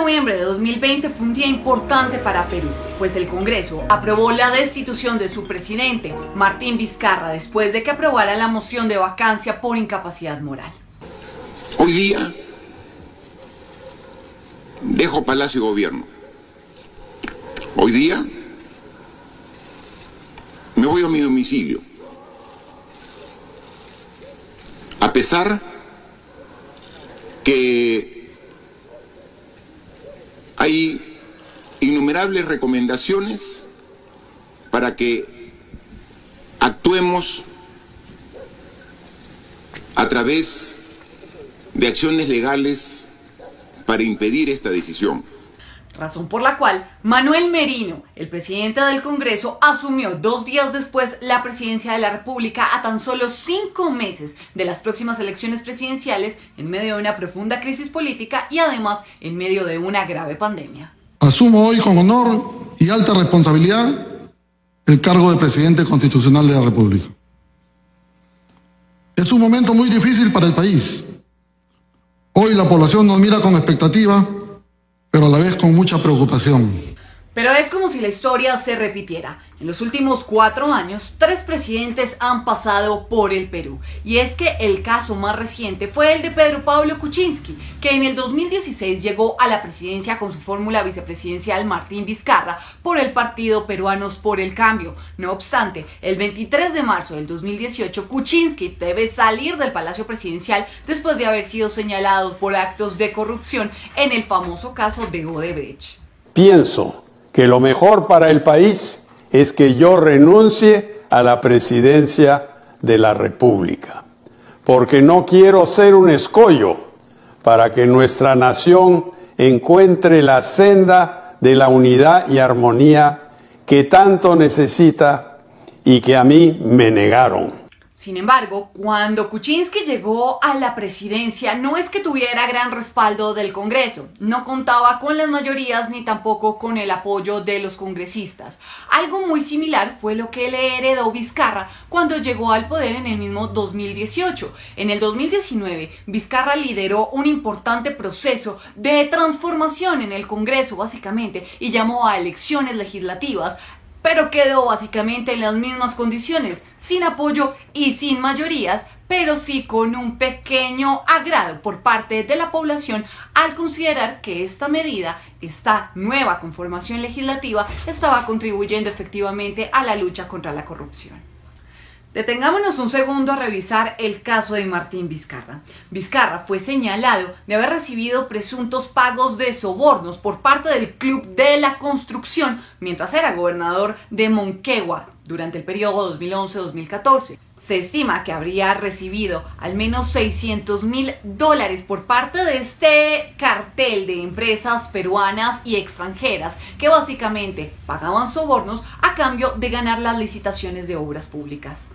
noviembre de 2020 fue un día importante para Perú, pues el Congreso aprobó la destitución de su presidente, Martín Vizcarra, después de que aprobara la moción de vacancia por incapacidad moral. Hoy día dejo Palacio y Gobierno. Hoy día me voy a mi domicilio. A pesar que hay innumerables recomendaciones para que actuemos a través de acciones legales para impedir esta decisión. Razón por la cual Manuel Merino, el presidente del Congreso, asumió 2 días después la presidencia de la República a tan solo 5 meses de las próximas elecciones presidenciales, en medio de una profunda crisis política y además en medio de una grave pandemia. Asumo hoy con honor y alta responsabilidad el cargo de presidente constitucional de la República. Es un momento muy difícil para el país. Hoy la población nos mira con expectativa, pero a la vez con mucha preocupación. Pero es como si la historia se repitiera. En los últimos 4 años, 3 presidentes han pasado por el Perú. Y es que el caso más reciente fue el de Pedro Pablo Kuczynski, que en el 2016 llegó a la presidencia con su fórmula vicepresidencial Martín Vizcarra por el partido Peruanos por el Cambio. No obstante, el 23 de marzo del 2018, Kuczynski debe salir del Palacio Presidencial después de haber sido señalado por actos de corrupción en el famoso caso de Odebrecht. Pienso que lo mejor para el país es que yo renuncie a la presidencia de la República, porque no quiero ser un escollo para que nuestra nación encuentre la senda de la unidad y armonía que tanto necesita y que a mí me negaron. Sin embargo, cuando Kuczynski llegó a la presidencia, no es que tuviera gran respaldo del Congreso, no contaba con las mayorías ni tampoco con el apoyo de los congresistas. Algo muy similar fue lo que le heredó Vizcarra cuando llegó al poder en el mismo 2018. En el 2019, Vizcarra lideró un importante proceso de transformación en el Congreso, básicamente, y llamó a elecciones legislativas, pero quedó básicamente en las mismas condiciones, sin apoyo y sin mayorías, pero sí con un pequeño agrado por parte de la población al considerar que esta medida, esta nueva conformación legislativa, estaba contribuyendo efectivamente a la lucha contra la corrupción. Detengámonos un segundo a revisar el caso de Martín Vizcarra. Vizcarra fue señalado de haber recibido presuntos pagos de sobornos por parte del Club de la Construcción mientras era gobernador de Moquegua durante el periodo 2011-2014. Se estima que habría recibido al menos $600.000 por parte de este cartel de empresas peruanas y extranjeras que básicamente pagaban sobornos a cambio de ganar las licitaciones de obras públicas.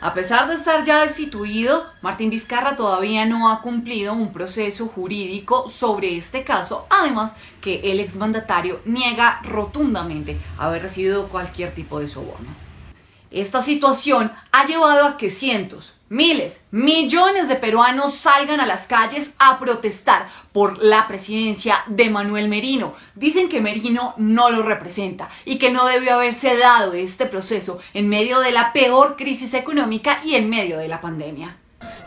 A pesar de estar ya destituido, Martín Vizcarra todavía no ha cumplido un proceso jurídico sobre este caso, además que el exmandatario niega rotundamente haber recibido cualquier tipo de soborno. Esta situación ha llevado a que cientos, miles, millones de peruanos salgan a las calles a protestar por la presidencia de Manuel Merino. Dicen que Merino no lo representa y que no debió haberse dado este proceso en medio de la peor crisis económica y en medio de la pandemia.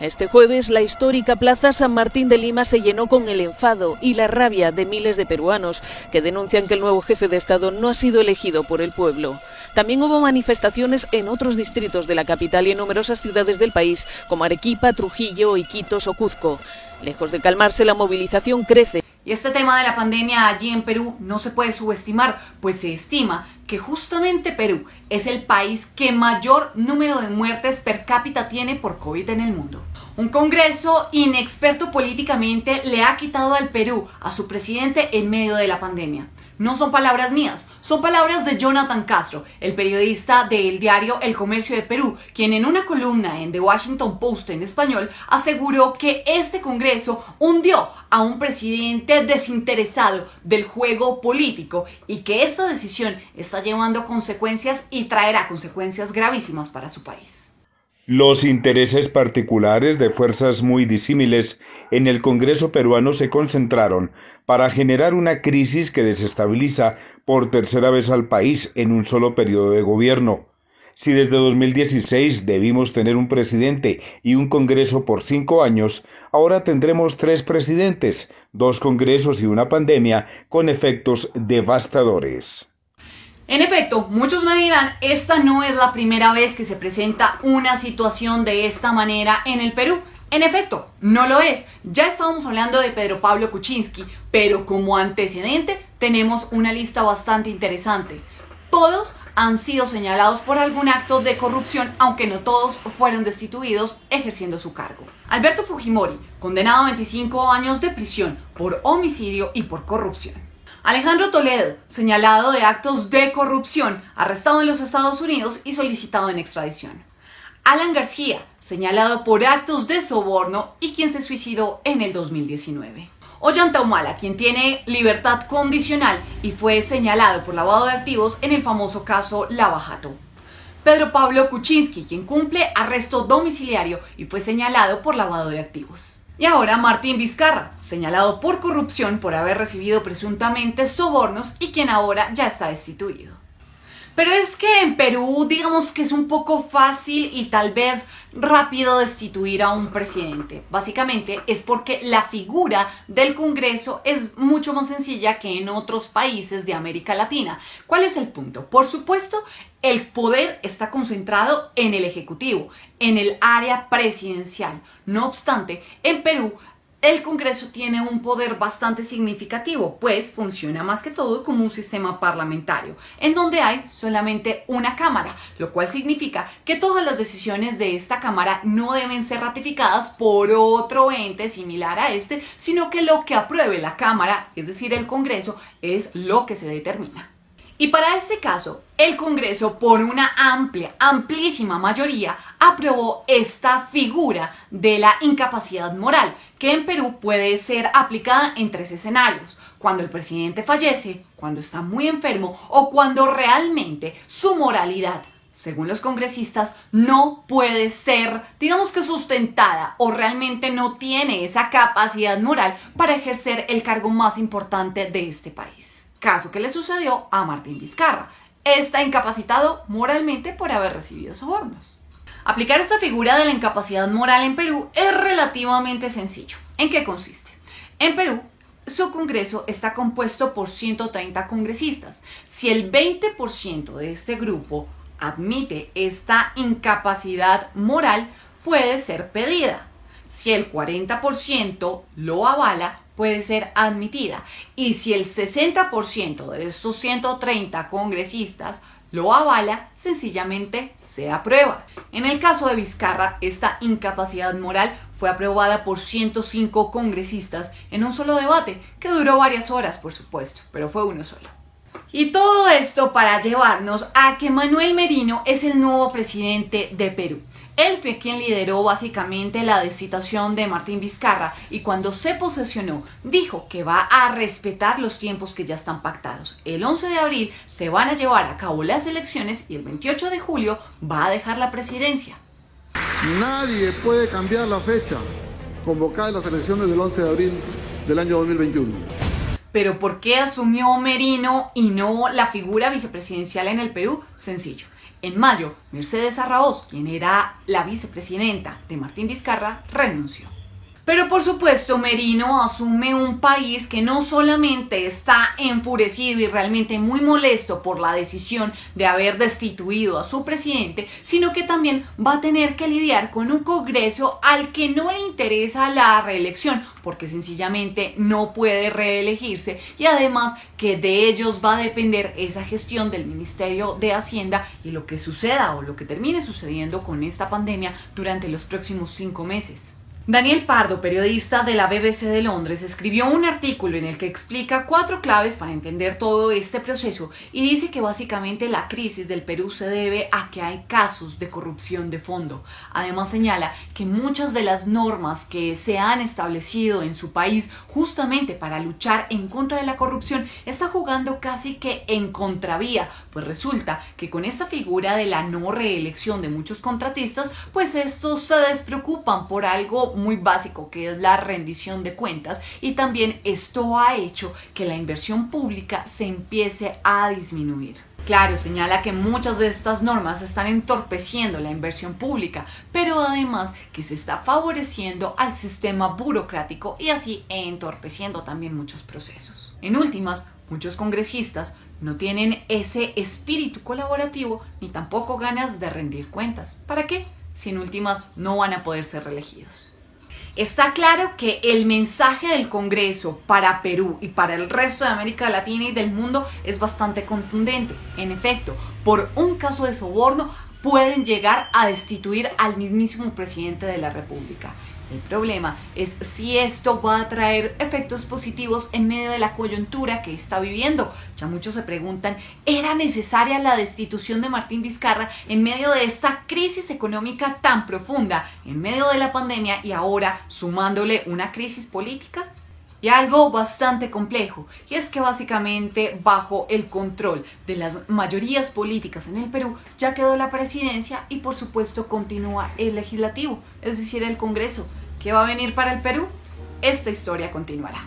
Este jueves, la histórica Plaza San Martín de Lima se llenó con el enfado y la rabia de miles de peruanos que denuncian que el nuevo jefe de Estado no ha sido elegido por el pueblo. También hubo manifestaciones en otros distritos de la capital y en numerosas ciudades del país, como Arequipa, Trujillo, Iquitos o Cuzco. Lejos de calmarse, la movilización crece. Y este tema de la pandemia allí en Perú no se puede subestimar, pues se estima que justamente Perú es el país que mayor número de muertes per cápita tiene por COVID en el mundo. Un Congreso inexperto políticamente le ha quitado al Perú a su presidente en medio de la pandemia. No son palabras mías, son palabras de Jonathan Castro, el periodista del diario El Comercio de Perú, quien en una columna en The Washington Post en español aseguró que este Congreso hundió a un presidente desinteresado del juego político y que esta decisión está llevando consecuencias y traerá consecuencias gravísimas para su país. Los intereses particulares de fuerzas muy disímiles en el Congreso peruano se concentraron para generar una crisis que desestabiliza por tercera vez al país en un solo periodo de gobierno. Si desde 2016 debimos tener un presidente y un Congreso por 5 años, ahora tendremos 3 presidentes, 2 congresos y una pandemia con efectos devastadores. En efecto, muchos me dirán, esta no es la primera vez que se presenta una situación de esta manera en el Perú. En efecto, no lo es. Ya estábamos hablando de Pedro Pablo Kuczynski, pero como antecedente tenemos una lista bastante interesante. Todos han sido señalados por algún acto de corrupción, aunque no todos fueron destituidos ejerciendo su cargo. Alberto Fujimori, condenado a 25 años de prisión por homicidio y por corrupción. Alejandro Toledo, señalado de actos de corrupción, arrestado en los Estados Unidos y solicitado en extradición. Alan García, señalado por actos de soborno y quien se suicidó en el 2019. Ollanta Humala, quien tiene libertad condicional y fue señalado por lavado de activos en el famoso caso Lava Jato. Pedro Pablo Kuczynski, quien cumple arresto domiciliario y fue señalado por lavado de activos. Y ahora Martín Vizcarra, señalado por corrupción por haber recibido presuntamente sobornos y quien ahora ya está destituido. Pero es que en Perú, digamos que es un poco fácil y tal vez rápido destituir a un presidente. Básicamente es porque la figura del Congreso es mucho más sencilla que en otros países de América Latina. ¿Cuál es el punto? Por supuesto, el poder está concentrado en el Ejecutivo, en el área presidencial. No obstante, en Perú, el Congreso tiene un poder bastante significativo, pues funciona más que todo como un sistema parlamentario, en donde hay solamente una Cámara, lo cual significa que todas las decisiones de esta Cámara no deben ser ratificadas por otro ente similar a este, sino que lo que apruebe la Cámara, es decir, el Congreso, es lo que se determina. Y para este caso, el Congreso, por una amplísima mayoría, aprobó esta figura de la incapacidad moral, que en Perú puede ser aplicada en 3 escenarios: cuando el presidente fallece, cuando está muy enfermo o cuando realmente su moralidad, según los congresistas, no puede ser, digamos que sustentada, o realmente no tiene esa capacidad moral para ejercer el cargo más importante de este país. Caso que le sucedió a Martín Vizcarra. Está incapacitado moralmente por haber recibido sobornos. Aplicar esta figura de la incapacidad moral en Perú es relativamente sencillo. ¿En qué consiste? En Perú, su Congreso está compuesto por 130 congresistas. Si el 20% de este grupo admite esta incapacidad moral, puede ser pedida. Si el 40% lo avala, puede ser admitida. Y si el 60% de estos 130 congresistas lo avala, sencillamente se aprueba. En el caso de Vizcarra, esta incapacidad moral fue aprobada por 105 congresistas en un solo debate, que duró varias horas, por supuesto, pero fue uno solo. Y todo esto para llevarnos a que Manuel Merino es el nuevo presidente de Perú. Él fue quien lideró básicamente la destitución de Martín Vizcarra y cuando se posesionó dijo que va a respetar los tiempos que ya están pactados. El 11 de abril se van a llevar a cabo las elecciones y el 28 de julio va a dejar la presidencia. Nadie puede cambiar la fecha convocada en las elecciones del 11 de abril del año 2021. ¿Pero por qué asumió Merino y no la figura vicepresidencial en el Perú? Sencillo. En mayo, Mercedes Araoz, quien era la vicepresidenta de Martín Vizcarra, renunció. Pero por supuesto, Merino asume un país que no solamente está enfurecido y realmente muy molesto por la decisión de haber destituido a su presidente, sino que también va a tener que lidiar con un Congreso al que no le interesa la reelección, porque sencillamente no puede reelegirse y además que de ellos va a depender esa gestión del Ministerio de Hacienda y lo que suceda o lo que termine sucediendo con esta pandemia durante los próximos 5 meses. Daniel Pardo, periodista de la BBC de Londres, escribió un artículo en el que explica 4 claves para entender todo este proceso y dice que básicamente la crisis del Perú se debe a que hay casos de corrupción de fondo. Además señala que muchas de las normas que se han establecido en su país justamente para luchar en contra de la corrupción está jugando casi que en contravía, pues resulta que con esta figura de la no reelección de muchos contratistas, pues estos se despreocupan por algo muy básico, que es la rendición de cuentas, y también esto ha hecho que la inversión pública se empiece a disminuir. Claro, señala que muchas de estas normas están entorpeciendo la inversión pública, pero además que se está favoreciendo al sistema burocrático y así entorpeciendo también muchos procesos. En últimas, muchos congresistas no tienen ese espíritu colaborativo ni tampoco ganas de rendir cuentas. ¿Para qué? Si en últimas no van a poder ser reelegidos. Está claro que el mensaje del Congreso para Perú y para el resto de América Latina y del mundo es bastante contundente. En efecto, por un caso de soborno pueden llegar a destituir al mismísimo presidente de la República. El problema es si esto va a traer efectos positivos en medio de la coyuntura que está viviendo. Ya muchos se preguntan, ¿era necesaria la destitución de Martín Vizcarra en medio de esta crisis económica tan profunda, en medio de la pandemia y ahora sumándole una crisis política? Y algo bastante complejo, y es que básicamente bajo el control de las mayorías políticas en el Perú ya quedó la presidencia y por supuesto continúa el legislativo, es decir el Congreso. ¿Qué va a venir para el Perú? Esta historia continuará.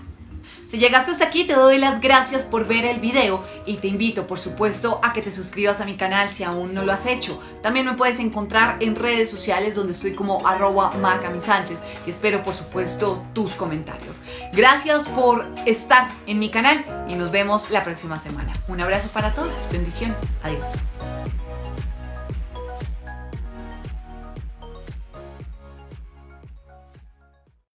Si llegaste hasta aquí te doy las gracias por ver el video y te invito por supuesto a que te suscribas a mi canal si aún no lo has hecho. También me puedes encontrar en redes sociales donde estoy como @macamisánchez y espero por supuesto tus comentarios. Gracias por estar en mi canal y nos vemos la próxima semana. Un abrazo para todos, bendiciones, adiós.